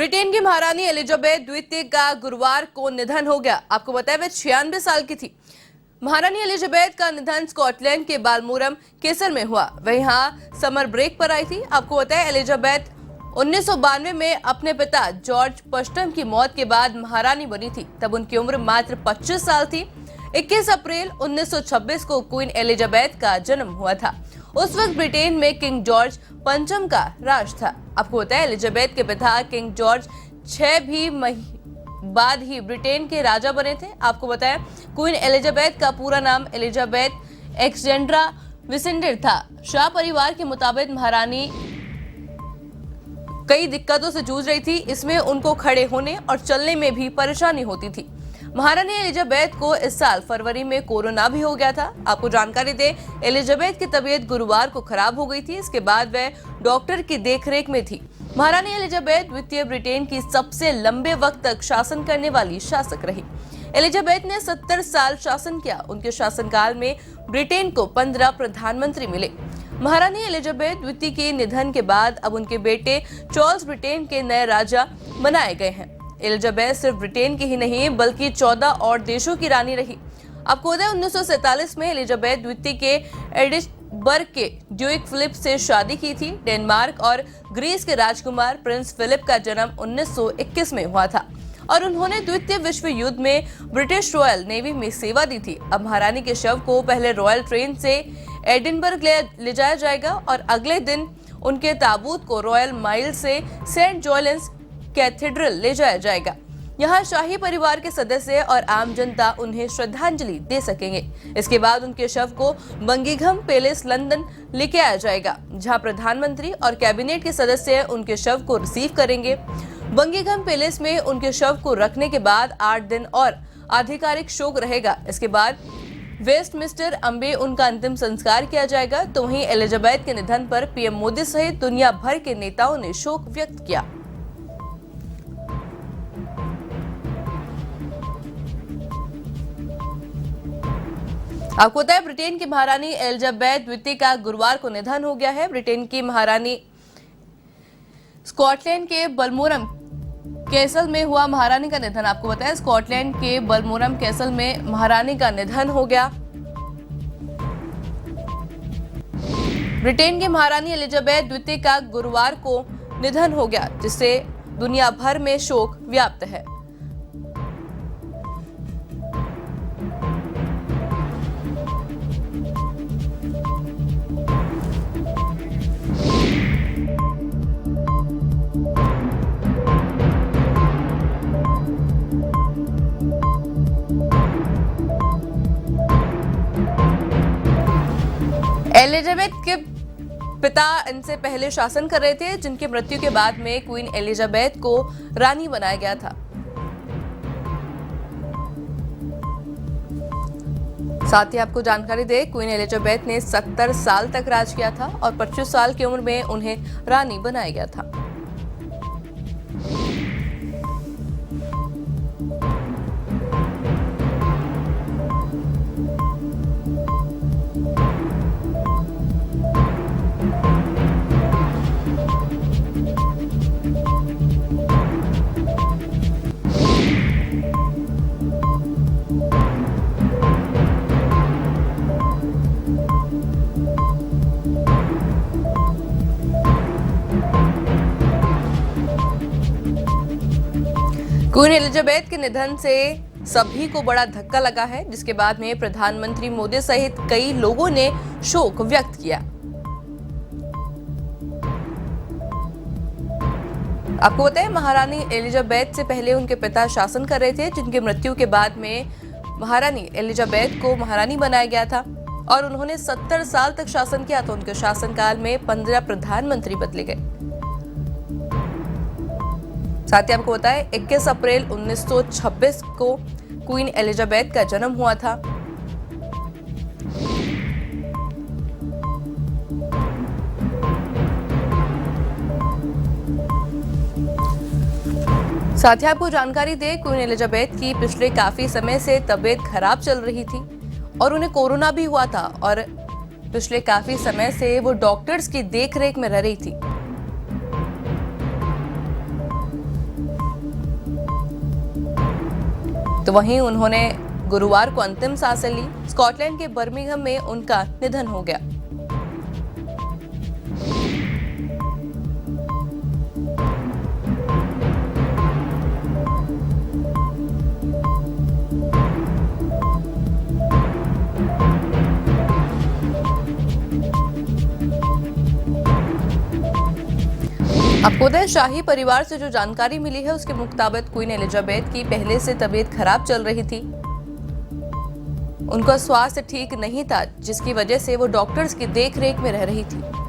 Britain की महारानी Elizabeth द्वितीय का गुरुवार को निधन हो गया। आपको बताया वे 96 साल की थी। महारानी एलिजाबेथ का निधन स्कॉटलैंड के बालमोरम केसल में हुआ। वह यहाँ समर ब्रेक पर आई थी। आपको बताया एलिजाबेथ 1992 में अपने पिता जॉर्ज पश्चिम की मौत के बाद महारानी बनी थी। तब उनकी उम्र मात्र 25 साल थी। 21 अप्रैल 1926 को क्वीन एलिजाबेथ का जन्म हुआ था। उस वक्त ब्रिटेन में किंग जॉर्ज पंचम का राज था। आपको बताया एलिजाबेथ के पिता किंग जॉर्ज 6 बाद ही ब्रिटेन के राजा बने थे। आपको बताया क्वीन एलिजाबेथ का पूरा नाम एलिजाबेथ एलेक्जेंड्रा विसेंडर था। शाह परिवार के मुताबिक महारानी कई दिक्कतों से जूझ रही थी। इसमें उनको खड़े होने और चलने में भी परेशानी होती थी। महारानी एलिजाबेथ को इस साल फरवरी में कोरोना भी हो गया था। आपको जानकारी दे, एलिजाबेथ की तबीयत गुरुवार को खराब हो गई थी। इसके बाद वह डॉक्टर की देखरेख में थी। महारानी एलिजाबेथ द्वितीय ब्रिटेन की सबसे लंबे वक्त तक शासन करने वाली शासक रही। एलिजाबेथ ने 70 साल शासन किया। उनके शासनकाल में ब्रिटेन को 15 प्रधानमंत्री मिले। महारानी एलिजाबेथ द्वितीय के निधन के बाद अब उनके बेटे चार्ल्स ब्रिटेन के नए राजा बनाए गए हैं। एलिजाबेथ सिर्फ ब्रिटेन की ही नहीं बल्कि 14 और देशों की रानी रही। आपको बताया 1947 में एलिजाबेथ द्वितीय के एडिनबर्ग के ड्यूक फिलिप से शादी की थी। डेनमार्क और ग्रीस के राजकुमार प्रिंस फिलिप का जन्म 1921 में हुआ था और उन्होंने द्वितीय विश्व युद्ध में ब्रिटिश रॉयल नेवी में सेवा दी थी। अब महारानी के शव को पहले रॉयल ट्रेन से एडिनबर्ग ले जाया जाएगा और अगले दिन उनके ताबूत को रॉयल माइल से सेंट जॉलेंस कैथेड्रल ले जाया जाएगा। यहाँ शाही परिवार के सदस्य और आम जनता उन्हें श्रद्धांजलि दे सकेंगे। इसके बाद उनके शव को बंगिंघम पैलेस लंदन लेके आया जाएगा, जहाँ प्रधानमंत्री और कैबिनेट के सदस्य उनके शव को रिसीव करेंगे। बंगिंघम पैलेस में उनके शव को रखने के बाद 8 दिन और आधिकारिक शोक रहेगा। इसके बाद वेस्टमिंस्टर अम्बे उनका अंतिम संस्कार किया जाएगा। तो वहीं एलिजाबेथ के निधन पर पीएम मोदी सहित दुनिया भर के नेताओं ने शोक व्यक्त किया। आपको बताया ब्रिटेन की महारानी एलिजाबेथ द्वितीय का गुरुवार को निधन हो गया है। ब्रिटेन की महारानी स्कॉटलैंड के बलमोरम कैसल में हुआ महारानी का निधन। आपको बताया स्कॉटलैंड के बलमोरम कैसल में महारानी का निधन हो गया। ब्रिटेन की महारानी एलिजाबेथ द्वितीय का गुरुवार को निधन हो गया, जिससे दुनिया भर में शोक व्याप्त है। एलिजाबेथ के पिता इनसे पहले शासन कर रहे थे, जिनकी मृत्यु के बाद में क्वीन एलिजाबेथ को रानी बनाया गया था। साथ ही आपको जानकारी दे, क्वीन एलिजाबेथ ने 70 साल तक राज किया था और 25 साल की उम्र में उन्हें रानी बनाया गया था। क्वीन एलिजाबेथ के निधन से सभी को बड़ा धक्का लगा है, जिसके बाद में प्रधानमंत्री मोदी सहित कई लोगों ने शोक व्यक्त किया। आपको बताया महारानी एलिजाबेथ से पहले उनके पिता शासन कर रहे थे, जिनकी मृत्यु के बाद में महारानी एलिजाबेथ को महारानी बनाया गया था और उन्होंने 70 साल तक शासन किया। तो उनके शासनकाल में 15 प्रधानमंत्री बदले गए। साथ ही आपको बताया 21 अप्रैल 1926 को क्वीन एलिजाबेथ का जन्म हुआ था। साथ ही आपको जानकारी दे, क्वीन एलिजाबेथ की पिछले काफी समय से तबीयत खराब चल रही थी और उन्हें कोरोना भी हुआ था और पिछले काफी समय से वो डॉक्टर्स की देखरेख में रह रही थी। तो वहीं उन्होंने गुरुवार को अंतिम सांसें ली। स्कॉटलैंड के बर्मिंघम में उनका निधन हो गया। आपको बता दें, शाही परिवार से जो जानकारी मिली है उसके मुताबिक क्वीन एलिजाबेथ की पहले से तबीयत खराब चल रही थी। उनका स्वास्थ्य ठीक नहीं था, जिसकी वजह से वो डॉक्टर्स की देखरेख में रह रही थी।